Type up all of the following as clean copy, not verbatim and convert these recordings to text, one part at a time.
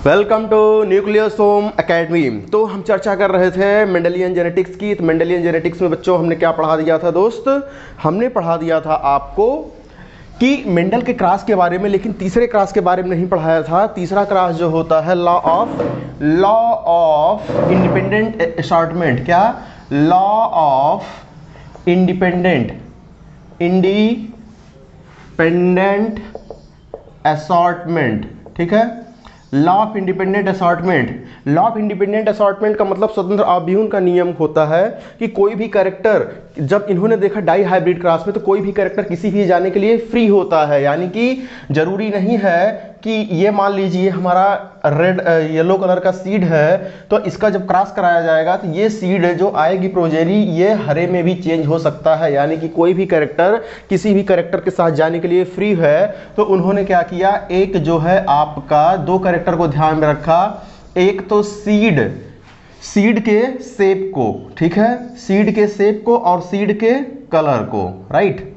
Welcome to nucleosome academy. तो हम चर्चा कर रहे थे मेंडेलियन जेनेटिक्स की। तो मेंडेलियन जेनेटिक्स में बच्चों हमने क्या पढ़ा दिया था दोस्त? हमने पढ़ा दिया था आपको कि मेंडल के क्रॉस के बारे में, लेकिन तीसरे क्रॉस के बारे में नहीं पढ़ाया था। तीसरा क्रॉस जो होता है लॉ ऑफ इंडिपेंडेंट असॉर्टमेंट। क्या? Law of independent assortment. ठीक है, law of independent assortment. Law of independent assortment का मतलब स्वतंत्र आव्यूहन का नियम होता है कि कोई भी कैरेक्टर, जब इन्होंने देखा डाई हाइब्रिड क्रॉस में, तो कोई भी कैरेक्टर किसी भी जाने के लिए फ्री होता है। यानी कि जरूरी नहीं है कि ये मान लीजिए हमारा रेड येलो कलर का सीड है, तो इसका जब क्रॉस कराया जाएगा तो ये सीड जो आएगी प्रोजेनी, ये हरे में भी चेंज हो सकता है। यानी कि कोई भी कैरेक्टर किसी भी कैरेक्टर के साथ जाने के लिए फ्री है। तो उन्होंने क्या किया, एक जो है आपका दो कैरेक्टर को ध्यान में रखा। एक तो सीड के शेप को, ठीक है, सीड के शेप को और सीड के कलर को, right.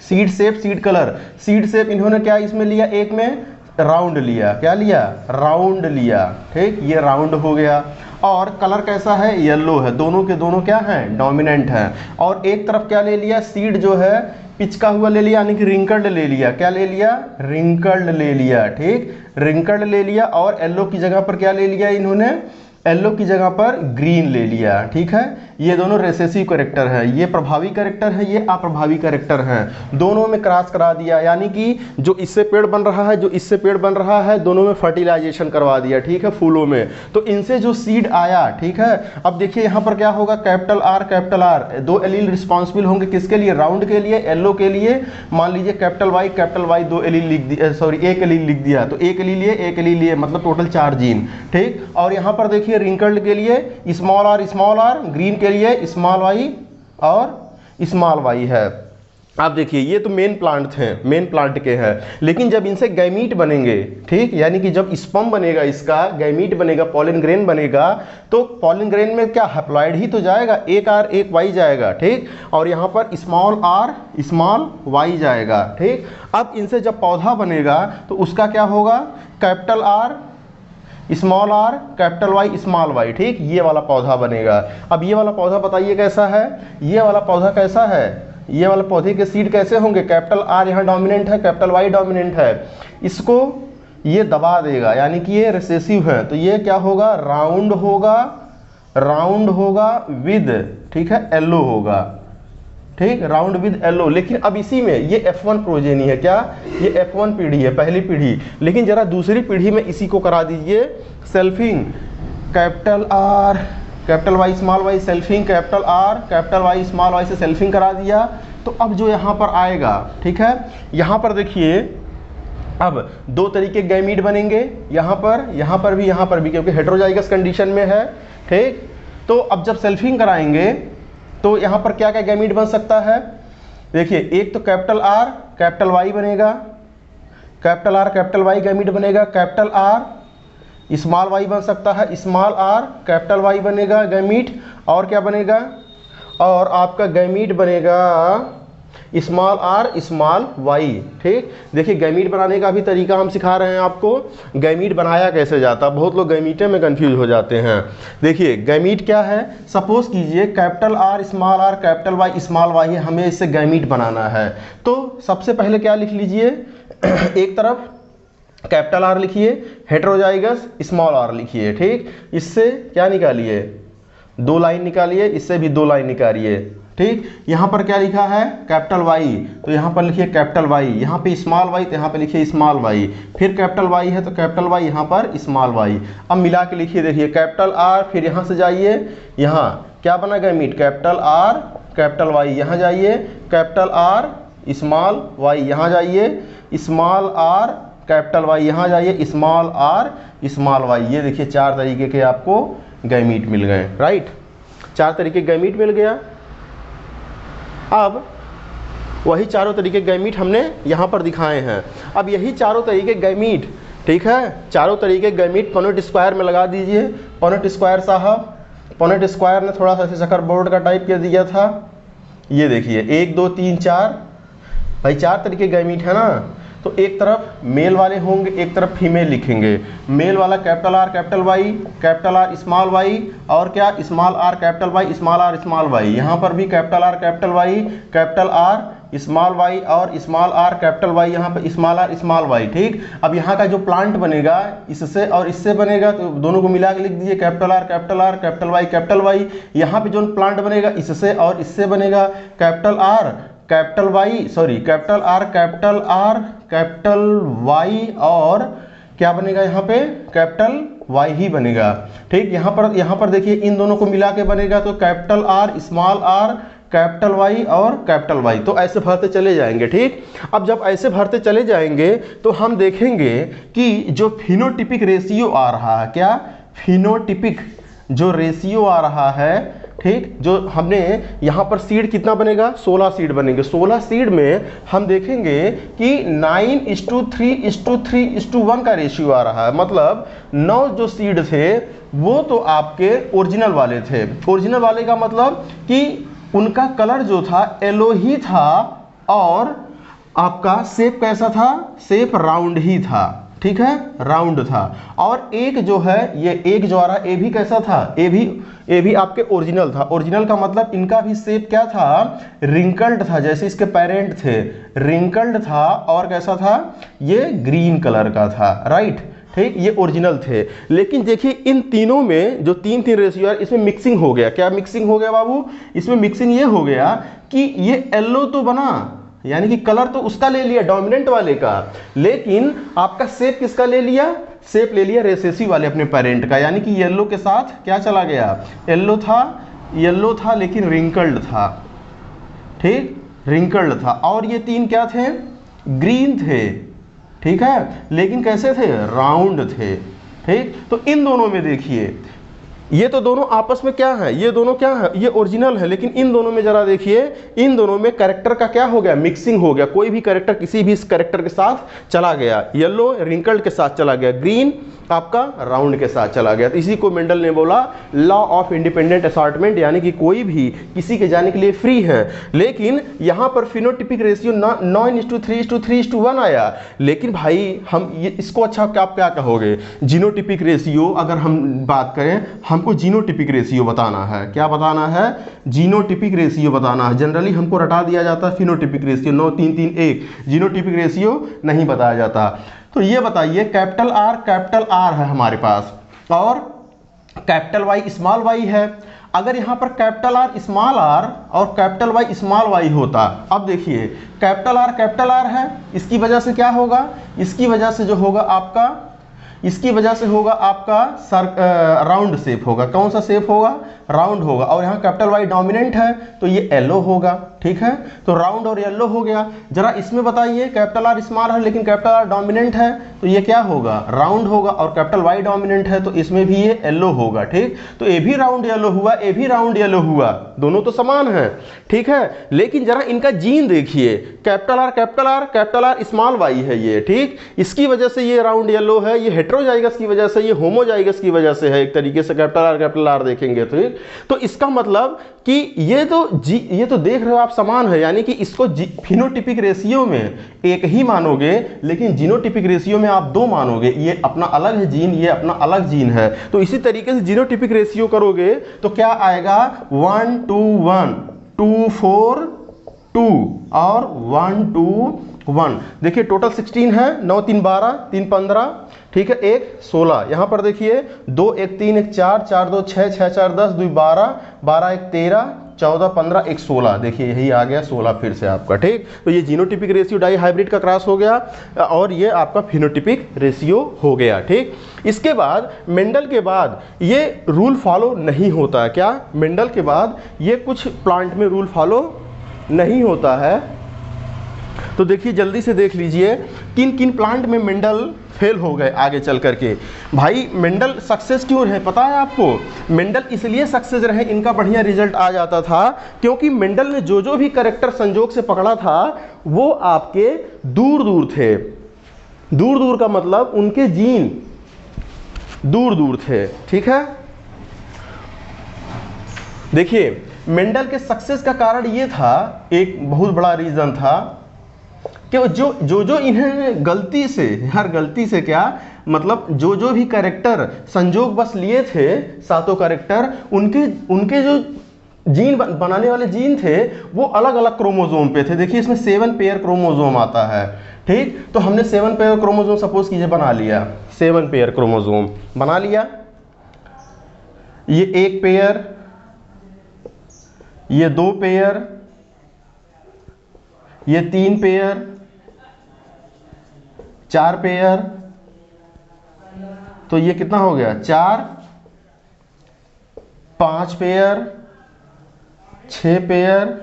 Seed shape, seed colour. Seed shape इन्होंने क्या इसमें लिया, एक में राउंड लिया। क्या लिया? राउंड लिया। ठीक, ये राउंड हो गया। और कलर कैसा है? येलो है। दोनों के दोनों क्या हैं? डोमिनेंट हैं। और एक तरफ क्या ले लिया, सीड जो है पिचका हुआ ले लिया, यानी कि रिंकल्ड ले लिया। क्या ले लिया? रिंकल्ड ले लिया। ठीक, रिंकल्ड ले लिया। और येलो की जगह पर क्या ले लिया इन्होंने? येलो की जगह पर ग्रीन ले लिया। ठीक है, ये दोनों रेसेसिव कैरेक्टर है। ये प्रभावी कैरेक्टर है, ये अप्रभावी कैरेक्टर है। दोनों में क्रॉस करा दिया, यानी कि जो इससे पेड़ बन रहा है, जो इससे पेड़ बन रहा है, दोनों में फर्टिलाइजेशन करवा दिया। ठीक है, फूलों में। तो इनसे जो सीड आया, ठीक है, अब देखिए यहाँ पर क्या होगा, कैपिटल आर, दो एलील रिस्पॉन्सिबल होंगे किसके लिए? राउंड के लिए, येलो के लिए। मान लीजिए कैपिटल वाई दो एलील लिख दिया, सॉरी एक एलील लिख दिया, तो एक एलील लिए, एक एलील लिए, मतलब टोटल 4 जीन। ठीक, और यहाँ पर देखिए रिंकल्ड के लिए स्मॉल आर, ग्रीन के लिए स्मॉल वाई और स्मॉल वाई है। आप देखिए ये तो मेन प्लांट थे, मेन प्लांट के हैं। लेकिन जब इनसे गैमीट बनेंगे, ठीक, यानी कि जब स्पर्म बनेगा, इसका गैमीट बनेगा, पॉलन ग्रेन बनेगा, तो पॉलन ग्रेन में क्या हैप्लॉइड ही तो जाएगा, एक आर एक वाई जाएगा। ठीक, और यहाँ पर स्मॉल आर स्मॉल वाई जाएगा। ठीक, अब इनसे जब पौधा बनेगा तो उसका क्या होगा, capital R small R, capital Y small Y. ठीक, ये वाला पौधा बनेगा। अब ये वाला पौधा बताइए कैसा है? ये वाला पौधा कैसा है? ये वाले पौधे के सीड कैसे होंगे? कैपिटल आर यहाँ डोमिनेंट है, कैपिटल वाई डोमिनेंट है। इसको ये दबा देगा, यानी कि ये रिसेसिव है। तो ये क्या होगा? राउंड होगा विद, ठीक है, येलो होगा। ठीक, राउंड विद येलो। लेकिन अब इसी में ये F1 प्रोजेनी है। क्या? ये F1 पीढ़ी है, पहली पीढ़ी। लेकिन जरा दूसरी पीढ़ी में इसी को करा दीजिए selfing, capital R capital Y small Y, selfing capital R capital Y small Y से सेल्फिंग करा दिया। तो अब जो यहाँ पर आएगा, ठीक है, यहाँ पर देखिए अब दो तरीके गैमीट बनेंगे, यहाँ पर भी, क्योंकि हेटेरोजाइगस कंडीशन में है। ठीक, तो अब जब सेल्फिंग कराएंगे तो यहाँ पर क्या क्या गैमीट बन सकता है? देखिए, एक तो कैपिटल आर कैपिटल वाई बनेगा, capital R capital Y gamete बनेगा। कैपिटल आर स्मॉल वाई बन सकता है, स्मॉल आर कैपिटल वाई बनेगा गैमीट। और क्या बनेगा? और आपका गैमीट बनेगा स्मॉल आर स्मॉल वाई। ठीक, देखिए गैमीट बनाने का भी तरीका हम सिखा रहे हैं आपको। गैमीट बनाया कैसे जाता है? बहुत लोग गैमीटे में कंफ्यूज हो जाते हैं। देखिए गैमीट क्या है, सपोज कीजिए capital R capital Y small Y, हमें इससे गैमीट बनाना है। तो सबसे पहले क्या लिख लीजिए, एक तरफ कैपिटल आर लिखिए, हेटेरोजाइगस स्मॉल आर लिखिए। ठीक, इससे क्या निकालिए? 2 लाइन निकालिए, इससे भी 2 लाइन निकालिए। ठीक, यहाँ पर क्या लिखा है? कैपिटल वाई, तो यहाँ पर लिखिए कैपिटल वाई, यहाँ पे स्मॉल वाई, तो यहाँ पे लिखिए स्मॉल वाई। फिर कैपिटल वाई है तो कैपिटल वाई, यहाँ पर स्मॉल वाई। अब मिला के लिखिए, देखिए कैपिटल आर, फिर यहाँ से जाइए, यहाँ क्या बना gamete? Capital R capital Y, यहाँ जाइए, कैपिटल आर स्मॉल वाई, यहाँ जाइए, स्मॉल आर कैपिटल वाई, यहाँ जाइए, स्मॉल आर स्मॉल वाई। ये देखिए 4 तरीके के आपको गैमीट मिल गए, राइट। 4 तरीके गैमीट मिल गया। अब वही चारों तरीके गैमीट हमने यहाँ पर दिखाए हैं। अब यही चारों तरीके गैमीट, ठीक है, चारों तरीके गैमीट पनेट स्क्वायर में लगा दीजिए। पनेट स्क्वायर साहब, पनेट स्क्वायर ने थोड़ा सा चकर बोर्ड का टाइप कर दिया था। ये देखिए 1 2 3 4, भाई 4 तरीके गैमीट है ना। तो एक तरफ मेल वाले होंगे, एक तरफ फीमेल लिखेंगे। मेल वाला capital R capital R small Y, और क्या small R capital Y small R small Y. यहाँ पर भी capital R capital R small Y और स्मॉल आर कैपिटल वाई, यहाँ पर स्मॉल आर स्मॉल वाई। ठीक, अब यहाँ का जो प्लांट बनेगा इससे और इससे बनेगा, तो दोनों को मिला के लिख दीजिए कैपिटल आर कैपिटल वाई। यहाँ पे जो प्लांट बनेगा इससे और इससे बनेगा कैपिटल आर कैपिटल वाई और क्या बनेगा यहाँ पे कैपिटल वाई ही बनेगा। ठीक, यहाँ पर देखिए इन दोनों को मिला के बनेगा तो capital R small R capital Y और कैपिटल वाई। तो ऐसे भरते चले जाएंगे। ठीक, अब जब ऐसे भरते चले जाएंगे तो हम देखेंगे कि जो फिनोटिपिक रेशियो आ रहा है, क्या फिनोटिपिक जो रेशियो आ रहा है, ठीक, जो हमने यहाँ पर सीड कितना बनेगा 16 सीड बनेंगे। 16 सीड में हम देखेंगे कि 9:3:3:1 का रेशियो आ रहा है। मतलब 9 जो सीड थे वो तो आपके ओरिजिनल वाले थे। ओरिजिनल वाले का मतलब कि उनका कलर जो था येलो ही था और आपका शेप कैसा था, शेप राउंड ही था। ठीक है, राउंड था। और एक जो है ये एक जो आ रहा है ये भी कैसा था, ये भी आपके ओरिजिनल था। ओरिजिनल का मतलब इनका भी शेप क्या था, रिंकल्ड था, जैसे इसके पेरेंट थे रिंकल्ड था और कैसा था, ये ग्रीन कलर का था। राइट, ठीक, ये ओरिजिनल थे। लेकिन देखिए इन तीनों में जो तीन रेशियो है इसमें मिक्सिंग हो गया। क्या मिक्सिंग हो गया बाबू, इसमें मिक्सिंग ये हो गया कि ये येलो तो बना, यानी कि कलर तो उसका ले लिया डोमिनेंट वाले का, लेकिन आपका शेप किसका ले लिया, शेप ले लिया रेसेसिव वाले अपने पेरेंट का। यानी कि येलो के साथ क्या चला गया, येलो था लेकिन रिंकल्ड था। ठीक, रिंकल्ड था। और ये तीन क्या थे, ग्रीन थे। ठीक है, लेकिन कैसे थे, राउंड थे। ठीक, तो इन दोनों में देखिए ये तो दोनों आपस में क्या है, ये दोनों क्या है, ये ओरिजिनल है। लेकिन इन दोनों में जरा देखिए, इन दोनों में कैरेक्टर का क्या हो गया, मिक्सिंग हो गया। कोई भी कैरेक्टर किसी भी कैरेक्टर के साथ चला गया, येलो रिंकल्ड के साथ चला गया, ग्रीन आपका राउंड के साथ चला गया। तो इसी को मेंडल ने बोला लॉ ऑफ इंडिपेंडेंट असॉर्टमेंट, यानी कि कोई भी किसी के जाने के लिए फ्री है। लेकिन यहाँ पर फिनोटिपिक रेशियो 9:3:3:1 आया। लेकिन भाई हम ये इसको अच्छा आप क्या कहोगे, जीनोटिपिक रेशियो अगर हम बात करें, हमको जीनोटिपिक रेशियो बताना है। क्या बताना है, जीनोटिपिक रेशियो बताना है। जनरली हमको रटा दिया जाता है फिनोटिपिक रेशियो 9:3:3:1, जीनोटिपिक रेशियो नहीं बताया जाता। तो ये बताइए कैपिटल आर है हमारे पास और कैपिटल वाई स्मॉल वाई है। अगर यहाँ पर कैपिटल आर स्मॉल आर और कैपिटल वाई स्मॉल वाई होता, अब देखिए कैपिटल आर है, इसकी वजह से क्या होगा, इसकी वजह से जो होगा आपका, इसकी वजह से होगा आपका राउंड शेप होगा। कौन सा शेप होगा, राउंड होगा। और यहाँ कैपिटल वाई डोमिनेंट है तो ये येलो होगा। ठीक है, तो राउंड और येलो हो गया। जरा इसमें बताइए कैपिटल आर स्मॉल है लेकिन कैपिटल आर डोमिनेंट है तो ये क्या होगा, राउंड होगा। और कैपिटल वाई डोमिनेंट है तो इसमें भी ये येलो होगा। ठीक, तो ये भी राउंड येलो हुआ, ये भी राउंड येलो हुआ, दोनों तो समान है। ठीक है, लेकिन जरा इनका जीन देखिए, कैपिटल आर स्मॉल वाई है ये। ठीक, इसकी वजह से ये राउंड येलो है, ये हेटेरोजाइगस की वजह से, ये होमोजाइगस की वजह से है एक तरीके से। कैपिटल आर देखेंगे तो इसका मतलब कि ये तो देख रहे हो आप समान है, यानी कि इसको फिनोटिपिक रेशियो में एक ही मानोगे लेकिन जीनोटिपिक रेशियो में आप दो मानोगे। ये अपना अलग है जीन, ये अपना अलग जीन है। तो इसी तरीके से जीनोटिपिक रेशियो करोगे तो क्या आएगा 1:1, 2:4:2 और 1:1। देखिए टोटल 16 है, 9:3:12, 3:15, ठीक है, 1:16। यहाँ पर देखिए 2:1:3, 1:4, 4:2, 6, 6:4, 10, 2:12, 12:1, 13, 14, 15, 1:16। देखिए यही आ गया 16 फिर से आपका। ठीक, तो ये जीनोटिपिक रेशियो डाई हाइब्रिड का क्रॉस हो गया और ये आपका फिनोटिपिक रेशियो हो गया। ठीक, इसके बाद मेंडल के बाद ये रूल फॉलो नहीं होता है। क्या, मेंडल के बाद ये कुछ प्लांट में रूल फॉलो नहीं होता है। तो देखिए जल्दी से देख लीजिए किन किन प्लांट में मेंडल फेल हो गए आगे चल करके। भाई मेंडल सक्सेस क्यों रहे पता है आपको, मेंडल इसलिए सक्सेस रहे, इनका बढ़िया रिजल्ट आ जाता था क्योंकि मेंडल ने जो भी कैरेक्टर संजोग से पकड़ा था वो आपके दूर दूर थे। दूर दूर का मतलब उनके जीन दूर दूर थे। ठीक है, देखिए मेंडल के सक्सेस का कारण ये था, एक बहुत बड़ा रीजन था कि जो इन्हें गलती से, हर गलती से क्या मतलब जो भी कैरेक्टर संजोग बस लिए थे, सातों कैरेक्टर, उनके जो जीन बनाने वाले जीन थे वो अलग अलग क्रोमोसोम पे थे। देखिए इसमें 7 पेयर क्रोमोसोम आता है, ठीक। तो हमने 7 पेयर क्रोमोसोम सपोज कीजिए बना लिया, 7 पेयर क्रोमोसोम बना लिया। ये 1 पेयर, ये 2 पेयर, ये 3 पेयर, 4 पेयर, तो ये कितना हो गया 4, 5 पेयर, 6 पेयर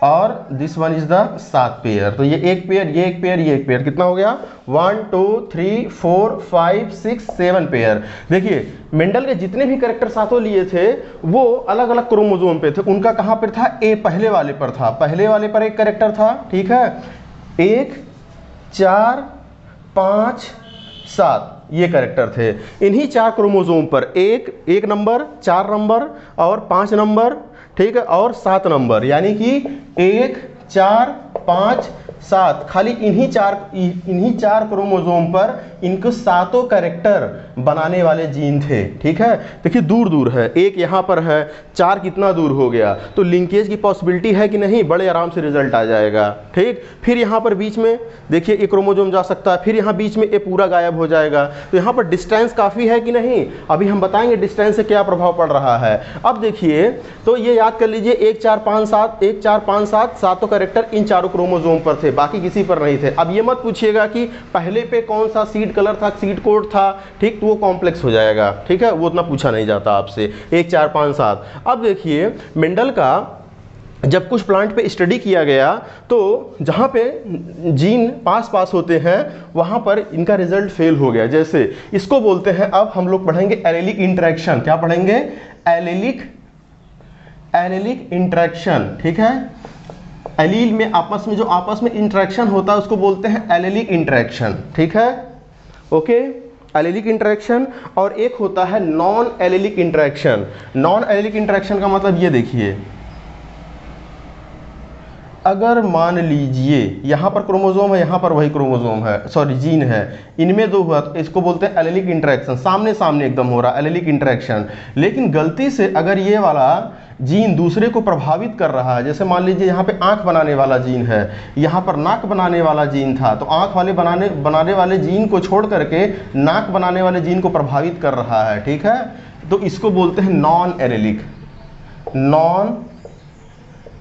और this one is the 7 pair. तो ये 1 पेयर, ये 1 पेयर, ये 1 पेयर, कितना हो गया 1 2 3 4 5 6 7 पेयर। देखिए मेंडल के जितने भी कैरेक्टर सातों लिए थे वो अलग अलग क्रोमोसोम पे थे। उनका कहां पर था, ए पहले वाले पर था, पहले वाले पर एक कैरेक्टर था, ठीक है। 1 4 5 7 ये कैरेक्टर थे। इन्हीं 4 क्रोमोसोम पर एक नंबर, 4 नंबर और 5 नंबर, ठीक है, और 7 नंबर, यानी कि 1 4 5 7, खाली इन्हीं चार क्रोमोसोम पर इनको सातों कैरेक्टर बनाने वाले जीन थे, ठीक है। देखिए दूर दूर है, एक यहाँ पर है, 4 कितना दूर हो गया, तो लिंकेज की पॉसिबिलिटी है कि नहीं, बड़े आराम से रिजल्ट आ जाएगा, ठीक। फिर यहाँ पर बीच में देखिए एक क्रोमोसोम जा सकता है, फिर यहाँ बीच में ये पूरा गायब हो जाएगा। तो यहाँ पर डिस्टेंस काफ़ी है कि नहीं, अभी हम बताएंगे डिस्टेंस से क्या प्रभाव पड़ रहा है। अब देखिए तो ये याद कर लीजिए 1 4 5 7, 1 4 5 7, सातों कैरेक्टर इन चारों क्रोमोसोम पर थे, बाकी किसी पर नहीं थे। अब ये मत पूछिएगा कि पहले पे कौन सा सीड कलर था, सीड कोड था, ठीक, तो वो कॉम्प्लेक्स हो जाएगा, ठीक है, वो उतना पूछा नहीं जाता आपसे। 1 4 5 7। अब देखिए मेंडल का जब कुछ प्लांट पे स्टडी किया गया तो जहाँ पे जीन पास होते हैं वहाँ पर इनका रिजल्ट फेल हो गया। जैसे इसको बोलते हैं, अब हम लोग पढ़ेंगे एलेलिक इंटरेक्शन। क्या पढ़ेंगे, एलेलिक इंटरेक्शन, ठीक है। एलील में आपस में इंटरेक्शन होता है उसको बोलते हैं एलेलिक इंटरेक्शन, ठीक है, ओके। एलेलिक इंटरेक्शन, और एक होता है non allylic interaction. Non allylic interaction का मतलब ये देखिए, अगर मान लीजिए यहाँ पर क्रोमोसोम है, यहाँ पर वही क्रोमोसोम है, सॉरी जीन है, इनमें 2 हुआ तो इसको बोलते हैं एलेलिक इंटरेक्शन, सामने सामने एकदम हो रहा है, एलेलिक इंटरेक्शन। लेकिन गलती से अगर ये वाला जीन दूसरे को प्रभावित कर रहा है, जैसे मान लीजिए यहाँ पे आंख बनाने वाला जीन है, यहाँ पर नाक बनाने वाला जीन था, तो आंख वाले बनाने वाले जीन को छोड़ करके नाक बनाने वाले जीन को प्रभावित कर रहा है, ठीक है, तो इसको बोलते हैं नॉन एलेलिक। नॉन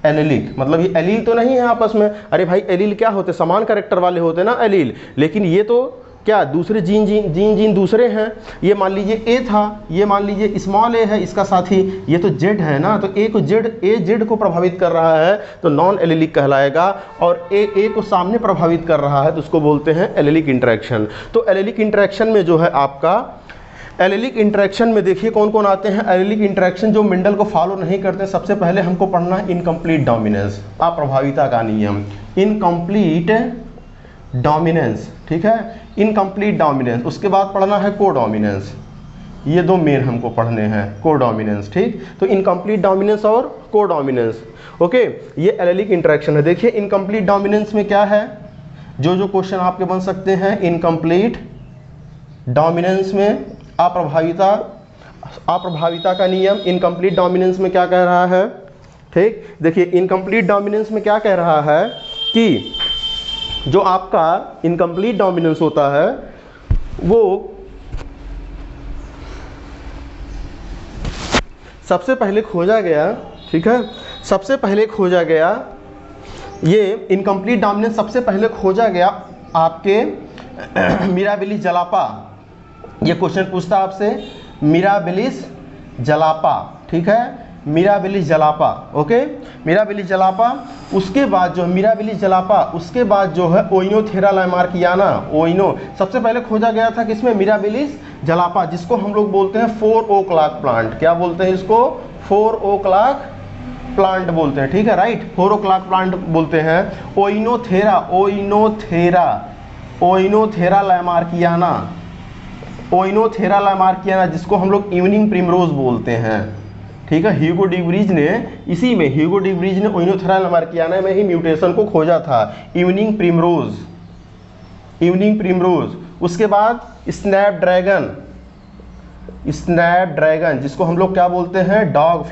एलेलिक मतलब ये एलील तो नहीं है आपस में, अरे भाई एलील क्या होते, समान कैरेक्टर वाले होते ना एलील, लेकिन ये तो क्या दूसरे जीन दूसरे हैं। ये मान लीजिए ए था, ये मान लीजिए स्मॉल ए है इसका साथी, ये तो जेड है ना, तो ए जेड को प्रभावित कर रहा है तो नॉन एलेलिक कहलाएगा, और ए को सामने प्रभावित कर रहा है तो उसको बोलते हैं एलेलिक इंटरेक्शन। तो एलेलिक इंटरेक्शन में जो है आपका, एलेलिक इंटरेक्शन में देखिए कौन कौन आते हैं। एलेलिक इंटरेक्शन जो मेंडल को फॉलो नहीं करते, सबसे पहले हमको पढ़ना है इनकम्प्लीट डोमिनेंस, अप्रभाविता का नियम, इनकम्प्लीट डोमिनेंस, ठीक है, इनकम्प्लीट डोमिनेंस। उसके बाद पढ़ना है कोडोमिनेंस, ये 2 मेन हमको पढ़ने हैं, कोडोमिनेंस, ठीक। तो इनकम्प्लीट डोमिनेंस और कोडोमिनेंस, ओके, ये एलेलिक इंटरेक्शन है। देखिए इनकम्प्लीट डोमिनेंस में क्या है, जो क्वेश्चन आपके बन सकते हैं, इनकम्प्लीट डोमिनेंस में अप्रभाविता का नियम, इनकम्प्लीट डोमिनेंस में क्या कह रहा है, ठीक। देखिए इनकम्प्लीट डोमिनेंस में क्या कह रहा है कि जो आपका इनकम्प्लीट डोमिनेंस होता है वो सबसे पहले खोजा गया, ठीक है, सबसे पहले खोजा गया, ये इनकम्प्लीट डोमिनेंस सबसे पहले खोजा गया आपके मिराबिलिस जलापा। ये क्वेश्चन पूछता आपसे, मिराबिलिस जलापा, ठीक है, मिराबिलिस जलापा, ओके, मिराबिलिस जलापा। उसके बाद जो मिराबिलिस जलापा, उसके बाद जो है ओइनोथेरा लैमार्कियाना, ओइनो सबसे पहले खोजा गया था किसमें, मिराबिलिस जलापा, जिसको हम लोग बोलते हैं 4 ओ क्लॉक प्लांट। क्या बोलते हैं इसको, 4 ओ क्लॉक प्लांट बोलते हैं, ठीक है, राइट, 4 ओ क्लॉक प्लांट बोलते हैं। ओइनोथेरा लैमार्कियाना, ओइनोथेरा लैमार्कियाना, जिसको हम लोग इवनिंग प्रिमरोज बोलते हैं, ठीक है। ह्यूगो डिब्रीज ने इसी में ह्यूगो डिब्रीज ने ओइनोथेरा लामार्कियाना में ही म्यूटेशन को खोजा था। इवनिंग प्रिमरोज, उसके बाद स्नैपड्रैगन जिसको हम लोग क्या बोलते हैं, डॉग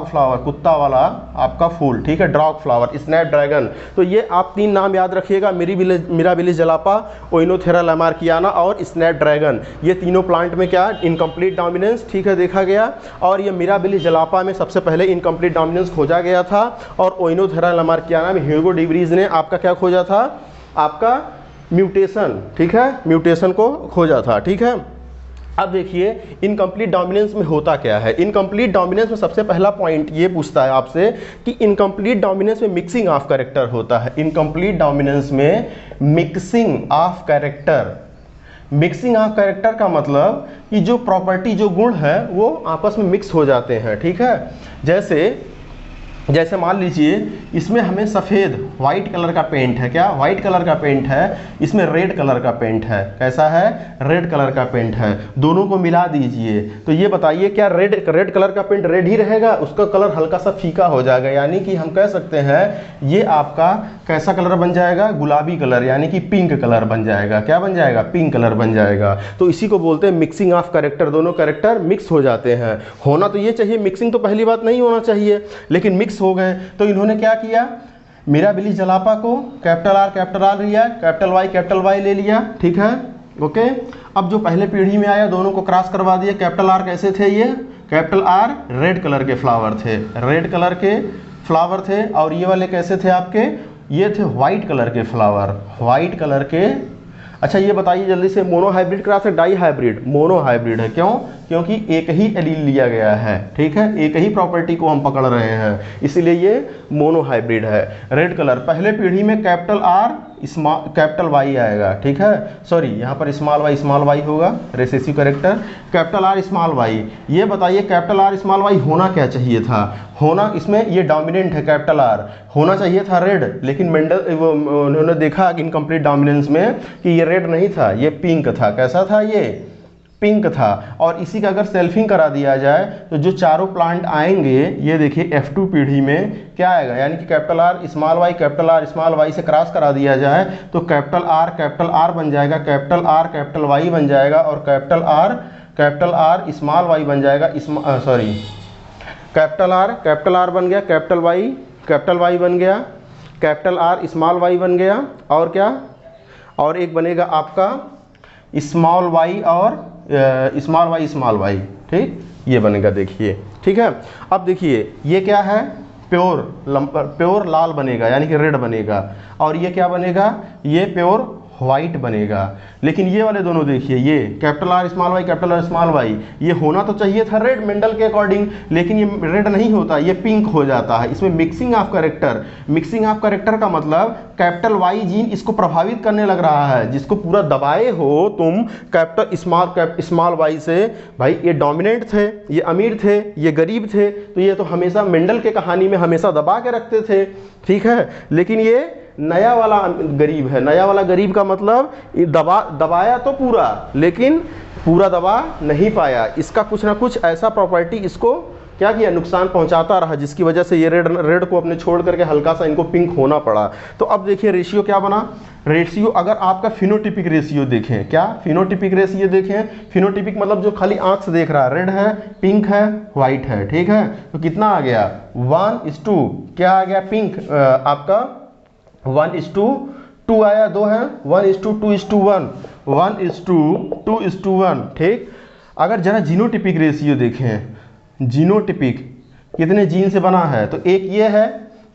फ्लावर, कुत्ता वाला आपका फूल, ठीक है, डॉग फ्लावर, स्नैपड्रैगन। तो ये आप 3 नाम याद रखिएगा, मिराबिलिस जलापा, ओइनोथेरा लामार्कियाना और स्नैपड्रैगन। ये तीनों प्लांट में क्या इनकम्प्लीट डोमिनेंस, ठीक है, देखा गया। और ये मिराबिलिस जलापा में सबसे पहले इनकम्प्लीट डोमिनेंस खोजा गया था, और ओइनोथेरा लामार्कियाना में ह्यूगो डिब्रीज ने आपका क्या खोजा था, आपका म्यूटेशन, ठीक है, म्यूटेशन को खोजा था, ठीक है। अब देखिए इनकम्प्लीट डोमिनेंस में होता क्या है। इनकम्प्लीट डोमिनेंस में सबसे पहला पॉइंट ये पूछता है आपसे कि इनकम्प्लीट डोमिनेंस में मिक्सिंग ऑफ कैरेक्टर होता है। इनकम्प्लीट डोमिनेंस में mixing of character, mixing of character का मतलब कि जो प्रॉपर्टी, जो गुण है वो आपस में मिक्स हो जाते हैं, ठीक है। जैसे मान लीजिए इसमें हमें सफ़ेद वाइट कलर का पेंट है, क्या वाइट कलर का पेंट है, इसमें रेड कलर का पेंट है, कैसा है, रेड कलर का पेंट है, दोनों को मिला दीजिए तो ये बताइए क्या रेड कलर का पेंट रेड ही रहेगा, उसका कलर हल्का सा फीका हो जाएगा, यानी कि हम कह सकते हैं ये आपका कैसा कलर बन जाएगा, गुलाबी कलर, यानी कि पिंक कलर बन जाएगा, क्या बन जाएगा, पिंक कलर बन जाएगा। तो इसी को बोलते हैं मिक्सिंग ऑफ कैरेक्टर, दोनों कैरेक्टर मिक्स हो जाते हैं। होना तो ये चाहिए, मिक्सिंग तो पहली बात नहीं होना चाहिए, लेकिन मिक्स हो गए। तो इन्होंने क्या किया, मिराबिलिस जलापा को कैपिटल आर लिया, कैपिटल वाई ले लिया, ठीक है, ओके। अब जो पहले पीढ़ी में आया दोनों को क्रॉस करवा दिया। कैपिटल आर कैसे थे, ये कैपिटल आर रेड कलर के फ्लावर थे, रेड कलर के फ्लावर थे, और ये वाले कैसे थे आपके, ये थे व्हाइट कलर के फ्लावर, व्हाइट कलर के। अच्छा ये बताइए जल्दी से, मोनो हाइब्रिड क्रॉस है डाई हाइब्रिड, मोनो हाइब्रिड है, क्यों, क्योंकि एक ही एलील लिया गया है, ठीक है, एक ही प्रॉपर्टी को हम पकड़ रहे हैं, इसीलिए ये मोनो हाइब्रिड है। रेड कलर पहले पीढ़ी में कैपिटल आर कैपिटल वाई आएगा, ठीक है, सॉरी यहाँ पर स्मॉल वाई होगा, recessive character, capital R small Y. ये बताइए कैपिटल आर स्मॉल वाई होना क्या चाहिए था, होना इसमें ये डोमिनेंट है, कैपिटल आर होना चाहिए था रेड, लेकिन मेंडल उन्होंने देखा इनकम्प्लीट डोमिनेंस में कि ये रेड नहीं था, ये पिंक था, कैसा था, ये पिंक था। और इसी का अगर सेल्फिंग करा दिया जाए तो जो चारों प्लांट आएंगे, ये देखिए F2 पीढ़ी में क्या आएगा, यानी कि कैपिटल आर स्मॉल वाई से क्रॉस करा दिया जाए तो कैपिटल आर बन जाएगा, कैपिटल वाई बन जाएगा, और कैपिटल आर स्मॉल वाई बन जाएगा, सॉरी कैपिटल आर बन गया, कैपिटल वाई बन गया, कैपिटल आर स्मॉल वाई बन गया, और क्या, और एक बनेगा आपका स्मॉल वाई और स्मॉल वाई, ठीक, ये बनेगा, देखिए, ठीक है। अब देखिए ये क्या है, प्योर लाल बनेगा, यानी कि रेड बनेगा, और ये क्या बनेगा, ये प्योर व्हाइट बनेगा। लेकिन ये वाले दोनों देखिए, ये कैपिटल आर स्मॉल वाई, ये होना तो चाहिए था रेड मेंडल के अकॉर्डिंग, लेकिन ये रेड नहीं होता, ये पिंक हो जाता है। इसमें मिक्सिंग ऑफ कैरेक्टर का मतलब कैपिटल वाई जीन इसको प्रभावित करने लग रहा है, जिसको पूरा दबाए हो तुम कैपिटल स्मॉल वाई से, भाई ये डोमिनेंट थे, ये अमीर थे, ये गरीब थे, तो ये तो हमेशा मेंडल के कहानी में हमेशा दबा के रखते थे, ठीक है। लेकिन ये नया वाला गरीब है, नया वाला गरीब का मतलब दबाया तो पूरा, लेकिन पूरा दबा नहीं पाया, इसका कुछ ना कुछ ऐसा प्रॉपर्टी इसको क्या किया, नुकसान पहुंचाता रहा, जिसकी वजह से ये रेड को अपने छोड़ करके हल्का सा इनको पिंक होना पड़ा। तो अब देखिए रेशियो क्या बना, रेशियो अगर आपका फिनोटिपिक रेशियो देखें, क्या फिनोटिपिक रेशियो देखें, फिनोटिपिक मतलब जो खाली आंख से देख रहा है, रेड है, पिंक है, व्हाइट है, ठीक है, तो कितना आ गया 1:2, क्या आ गया, पिंक आपका 1:2 आया, 2 है 1:2:1, 1:2:1, ठीक। अगर जरा जीनोटिपिक रेशियो देखें, जीनोटिपिक कितने जीन से बना है, तो एक ये है,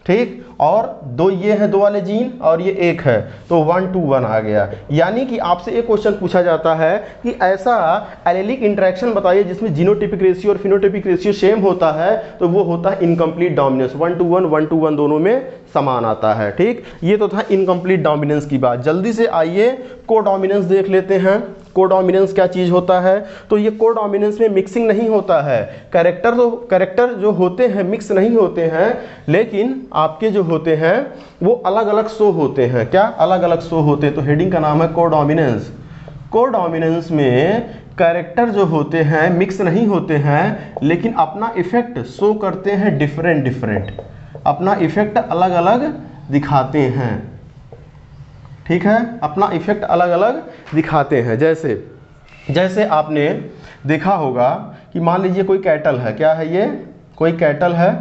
ठीक, और 2 ये है, 2 वाले जीन, और ये 1 है, तो 1:1 आ गया। यानी कि आपसे एक क्वेश्चन पूछा जाता है कि ऐसा एलेलिक इंटरेक्शन बताइए जिसमें जीनोटिपिक रेशियो और फिनोटिपिक रेशियो सेम होता है, तो वो होता है इनकम्प्लीट डोमिनेंस, 1:1 दोनों में समान आता है, ठीक। ये तो था इनकम्प्लीट डोमिनेंस की बात। जल्दी से आइए कोडोमिनेंस देख लेते हैं। कोडोमिनेंस क्या चीज होता है, तो ये कोडोमिनेंस में मिक्सिंग नहीं होता है, कैरेक्टर जो होते हैं मिक्स नहीं होते हैं, लेकिन आपके जो होते हैं वो अलग अलग शो होते हैं, क्या अलग अलग शो होते हैं। तो हेडिंग का नाम है कोडोमिनेंस। कोडोमिनेंस में कैरेक्टर जो होते हैं मिक्स नहीं होते हैं, लेकिन अपना इफेक्ट शो करते हैं डिफरेंट डिफरेंट, अपना इफेक्ट अलग अलग दिखाते हैं, ठीक है, अपना इफेक्ट अलग अलग दिखाते हैं। जैसे आपने देखा होगा कि मान लीजिए कोई कैटल है, क्या है ये, कोई कैटल है,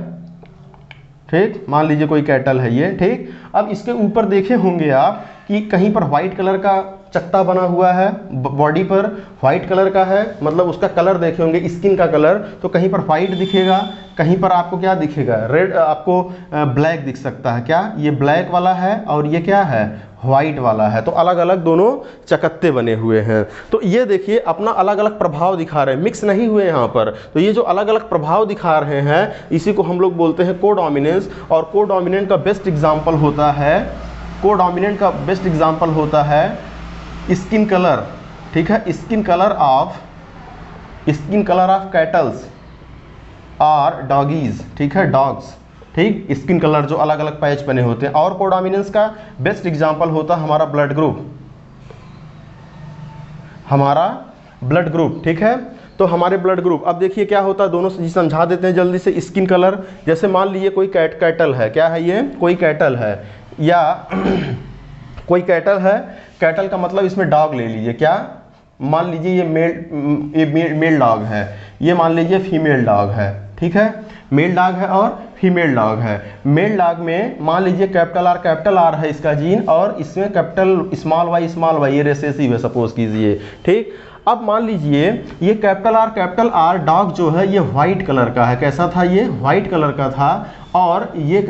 ठीक, मान लीजिए कोई कैटल है ये, ठीक। अब इसके ऊपर देखे होंगे आप कि कहीं पर व्हाइट कलर का चट्टा बना हुआ है, बॉडी पर व्हाइट कलर का है, मतलब उसका कलर देखे होंगे स्किन का कलर, तो कहीं पर व्हाइट दिखेगा, कहीं पर आपको क्या दिखेगा, रेड, आपको ब्लैक दिख सकता है, क्या ये ब्लैक वाला है और ये क्या है, व्हाइट वाला है, तो अलग अलग दोनों चकत्ते बने हुए हैं। तो ये देखिए अपना अलग अलग प्रभाव दिखा रहे हैं, मिक्स नहीं हुए यहाँ पर। तो ये जो अलग अलग प्रभाव दिखा रहे हैं इसी को हम लोग बोलते हैं कोडोमिनेंस। और कोडोमिनेंट का बेस्ट एग्जाम्पल होता है, कोडोमिनेंट का बेस्ट एग्जाम्पल होता है स्किन कलर, ठीक है, स्किन कलर ऑफ कैटल्स और डॉगीज, ठीक है, डॉग्स, ठीक, स्किन कलर जो अलग अलग पैच बने होते हैं। और कोडोमिनेंस का बेस्ट एग्जांपल होता है हमारा ब्लड ग्रुप, हमारा ब्लड ग्रुप, ठीक है। तो हमारे ब्लड ग्रुप, अब देखिए क्या होता है, दोनों से समझा देते हैं जल्दी से। स्किन कलर, जैसे मान लीजिए कोई कैटल है, क्या है ये, कोई कैटल है, या कोई कैटल है, कैटल का मतलब इसमें डॉग ले लीजिए, क्या, मान लीजिए ये मेल डॉग है, ये मान लीजिए फीमेल डॉग है, ठीक है, मेल डॉग है और फीमेल डॉग है। मेल डॉग में मान लीजिए कैपिटल आर है इसका जीन, और इसमें कैपिटल स्मॉल वाई ये रिसेसिव है सपोज कीजिए, ठीक। अब मान लीजिए ये कैपिटल आर डॉग जो है ये व्हाइट कलर का है, कैसा था, ये व्हाइट कलर का था, और ये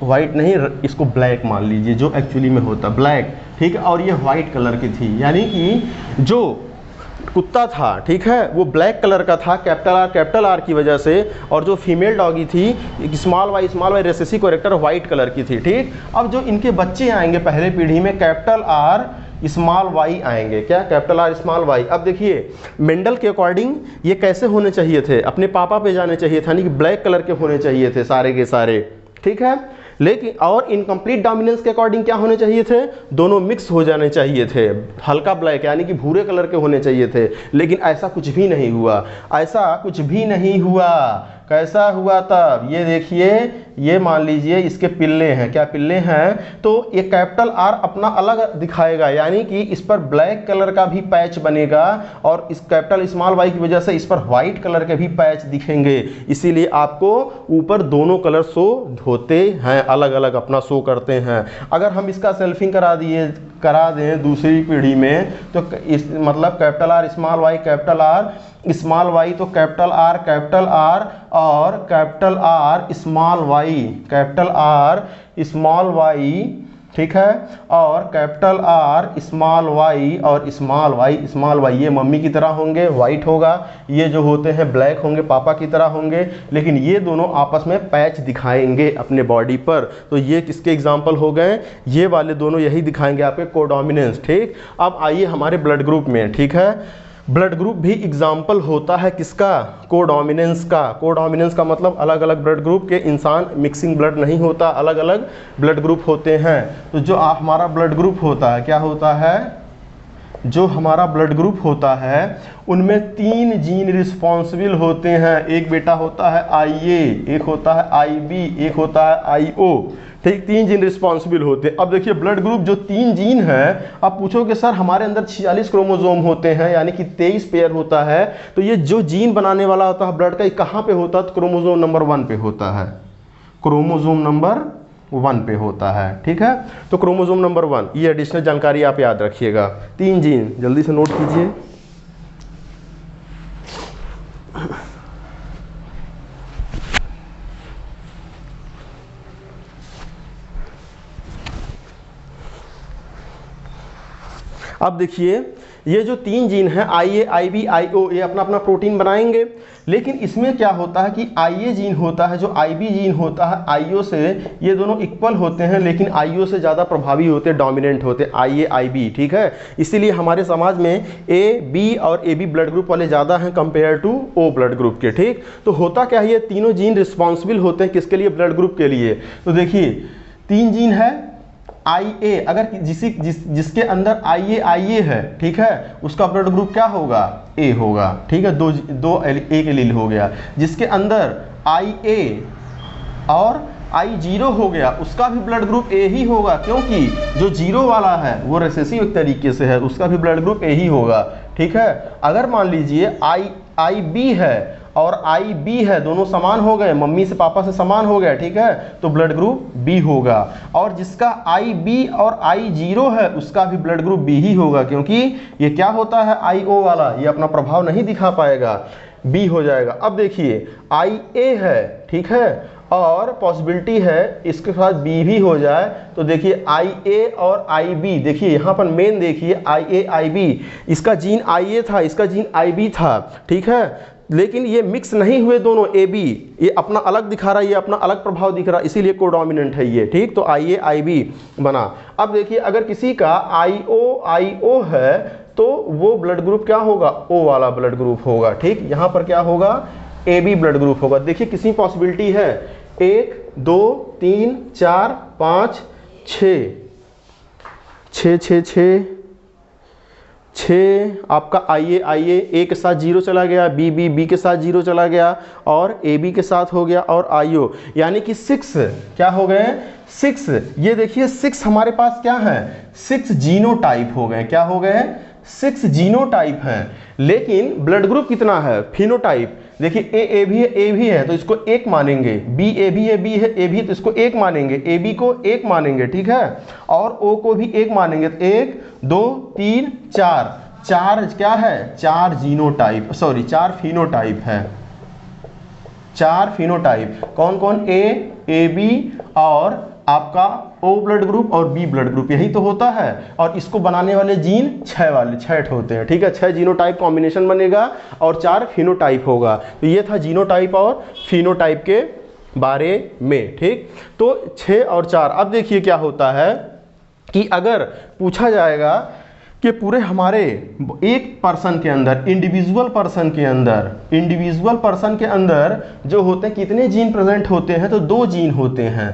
व्हाइट नहीं, इसको ब्लैक मान लीजिए, जो एक्चुअली में होता ब्लैक, ठीक है, और ये व्हाइट कलर की थी, यानी कि जो कुत्ता था, ठीक है, वो ब्लैक कलर का था कैपिटल आर की वजह से, और जो फीमेल डॉगी थी small Y recessive character white colour की थी, ठीक। अब जो इनके बच्चे आएंगे पहले पीढ़ी में कैपिटल आर स्मॉल वाई आएंगे, क्या, कैपिटल आर स्मॉल वाई। अब देखिए मेंडल के अकॉर्डिंग ये कैसे होने चाहिए थे, अपने पापा पे जाने चाहिए था, यानी कि ब्लैक कलर के होने चाहिए थे सारे के सारे, ठीक है। लेकिन और इनकम्प्लीट डोमिनेंस के अकॉर्डिंग क्या होने चाहिए थे, दोनों मिक्स हो जाने चाहिए थे, हल्का ब्लैक यानी कि भूरे कलर के होने चाहिए थे। लेकिन ऐसा कुछ भी नहीं हुआ, ऐसा कुछ भी नहीं हुआ। कैसा हुआ तब, ये देखिए, ये मान लीजिए इसके पिल्ले हैं, क्या पिल्ले हैं, तो ये कैपिटल आर अपना अलग दिखाएगा, यानी कि इस पर ब्लैक कलर का भी पैच बनेगा, और इस कैपिटल स्मॉल वाई की वजह से इस पर व्हाइट कलर के भी पैच दिखेंगे। इसीलिए आपको ऊपर दोनों कलर शो होते हैं, अलग अलग अपना शो करते हैं। अगर हम इसका सेल्फिंग करा दें दूसरी पीढ़ी में, तो इस मतलब capital R small Y capital R small Y, तो कैपिटल आर और कैपिटल आर स्मॉल वाई, ठीक है, और कैपिटल आर स्मॉल वाई और स्मॉल वाई ये मम्मी की तरह होंगे, वाइट होगा, ये जो होते हैं ब्लैक होंगे, पापा की तरह होंगे, लेकिन ये दोनों आपस में पैच दिखाएंगे अपने बॉडी पर। तो ये किसके एग्जाम्पल हो गए, ये वाले दोनों यही दिखाएंगे आपके कोडोमिनेंस, ठीक। अब आइए हमारे ब्लड ग्रुप में, ठीक है, ब्लड ग्रुप भी एग्जाम्पल होता है किसका, कोडोमिनेंस का। कोडोमिनेंस का मतलब अलग अलग ब्लड ग्रुप के इंसान, मिक्सिंग ब्लड नहीं होता, अलग अलग ब्लड ग्रुप होते हैं। तो जो हमारा ब्लड ग्रुप होता है, क्या होता है, जो हमारा ब्लड ग्रुप होता है उनमें 3 जीन रिस्पॉन्सिबल होते हैं। एक बेटा होता है IA, एक होता है IB, एक होता है IO, ठीक, 3 जीन रिस्पॉन्सिबल होते हैं। अब देखिए ब्लड ग्रुप जो 3 जीन है, आप पूछोगे सर हमारे अंदर 46 क्रोमोसोम होते हैं, यानी कि 23 पेयर होता है, तो ये जो जीन बनाने वाला होता है ब्लड का, ये कहाँ पे होता है, तो क्रोमोसोम नंबर 1 पे होता है, क्रोमोसोम नंबर 1 पे होता है, ठीक है। तो क्रोमोसोम नंबर 1, ये एडिशनल जानकारी आप याद रखिएगा। 3 जीन जल्दी से नोट कीजिए। अब देखिए ये जो 3 जीन हैं IA, IB, IO, ये अपना अपना प्रोटीन बनाएंगे, लेकिन इसमें क्या होता है कि IA जीन होता है, जो IB जीन होता है IO से, ये दोनों इक्वल होते हैं, लेकिन IO से ज़्यादा प्रभावी होते हैं, डोमिनेंट होते हैं IA, IB, ठीक है। इसीलिए हमारे समाज में A, B और AB ब्लड ग्रुप वाले ज़्यादा हैं compare to O blood group के, ठीक। तो होता क्या है, ये तीनों जीन रिस्पॉन्सिबल होते हैं किसके लिए, ब्लड ग्रुप के लिए। तो देखिए 3 जीन है, IA, अगर जिसके अंदर IA है, ठीक है, उसका ब्लड ग्रुप क्या होगा? A होगा, ठीक है, दो एक एलील हो गया। जिसके अंदर IA और I0 हो गया, उसका भी ब्लड ग्रुप A ही होगा, क्योंकि जो 0 वाला है वो रिसेसिव एक तरीके से है, उसका भी ब्लड ग्रुप A ही होगा, ठीक है। अगर मान लीजिए IB है और IB है, दोनों समान हो गए, मम्मी से पापा से समान हो गया, ठीक है, तो ब्लड ग्रुप B होगा। और जिसका IB और I0 है, उसका भी ब्लड ग्रुप B ही होगा, क्योंकि ये क्या होता है, IO वाला, ये अपना प्रभाव नहीं दिखा पाएगा, B हो जाएगा। अब देखिए IA है, ठीक है, और पॉसिबिलिटी है इसके साथ B भी हो जाए, तो देखिए IA और IB, देखिए यहाँ पर मेन देखिए IA IB, इसका जीन IA था, इसका जीन IB था, ठीक है, लेकिन ये मिक्स नहीं हुए दोनों AB, ये अपना अलग दिखा रहा है, ये अपना अलग प्रभाव दिख रहा है, इसीलिए कोडोमिनेंट है ये, ठीक। तो IA IB बना। अब देखिए अगर किसी का IO है तो वो ब्लड ग्रुप क्या होगा? O वाला ब्लड ग्रुप होगा, ठीक। यहाँ पर क्या होगा? AB ब्लड ग्रुप होगा। देखिए कितनी पॉसिबिलिटी है, 1 2 3 4 5 6 आपका IA A के साथ 0 चला गया, B के साथ 0 चला गया, और AB के साथ हो गया, और IO, यानी कि 6 क्या हो गए? 6। ये देखिए 6 हमारे पास क्या है? 6 जीनोटाइप हो गए। क्या हो गए? 6 जीनोटाइप हैं। लेकिन ब्लड ग्रुप कितना है? फिनोटाइप। देखिए A भी है तो इसको 1 मानेंगे, B है A भी है तो इसको 1 मानेंगे, AB को 1 मानेंगे, ठीक है, और O को भी 1 मानेंगे। 1 2 3 4 क्या है? 4 जीनोटाइप, सॉरी 4 फिनोटाइप है। 4 फिनोटाइप कौन कौन? AB और आपका O ब्लड ग्रुप और B ब्लड ग्रुप, यही तो होता है। और इसको बनाने वाले जीन 6 होते हैं, ठीक है। 6 जीनोटाइप कॉम्बिनेशन बनेगा और 4 फिनोटाइप होगा। तो ये था जीनोटाइप और फिनोटाइप के बारे में, ठीक। तो 6 और 4। अब देखिए क्या होता है कि अगर पूछा जाएगा कि पूरे हमारे एक पर्सन के अंदर, इंडिविजुअल पर्सन के अंदर जो होते हैं कितने जीन प्रेजेंट होते हैं? तो 2 जीन होते हैं,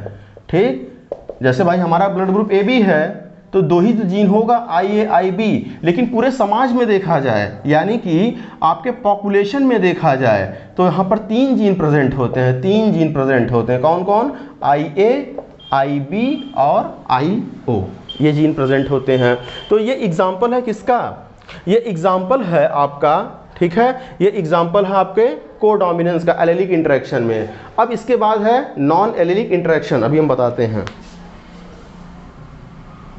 ठीक। जैसे भाई हमारा ब्लड ग्रुप AB है तो 2 ही जीन होगा, IA IB। लेकिन पूरे समाज में देखा जाए, यानी कि आपके पॉपुलेशन में देखा जाए, तो यहाँ पर 3 जीन प्रेजेंट होते हैं। 3 जीन प्रेजेंट होते हैं, कौन कौन? IA IB और IO, ये जीन प्रेजेंट होते हैं। तो ये एग्जाम्पल है किसका? ये एग्जाम्पल है आपका, ठीक है, ये एग्जाम्पल है आपके कोडोमिनेंस का एलेलिक इंटरेक्शन में। अब इसके बाद है नॉन एलेलिक इंटरेक्शन, अभी हम बताते हैं।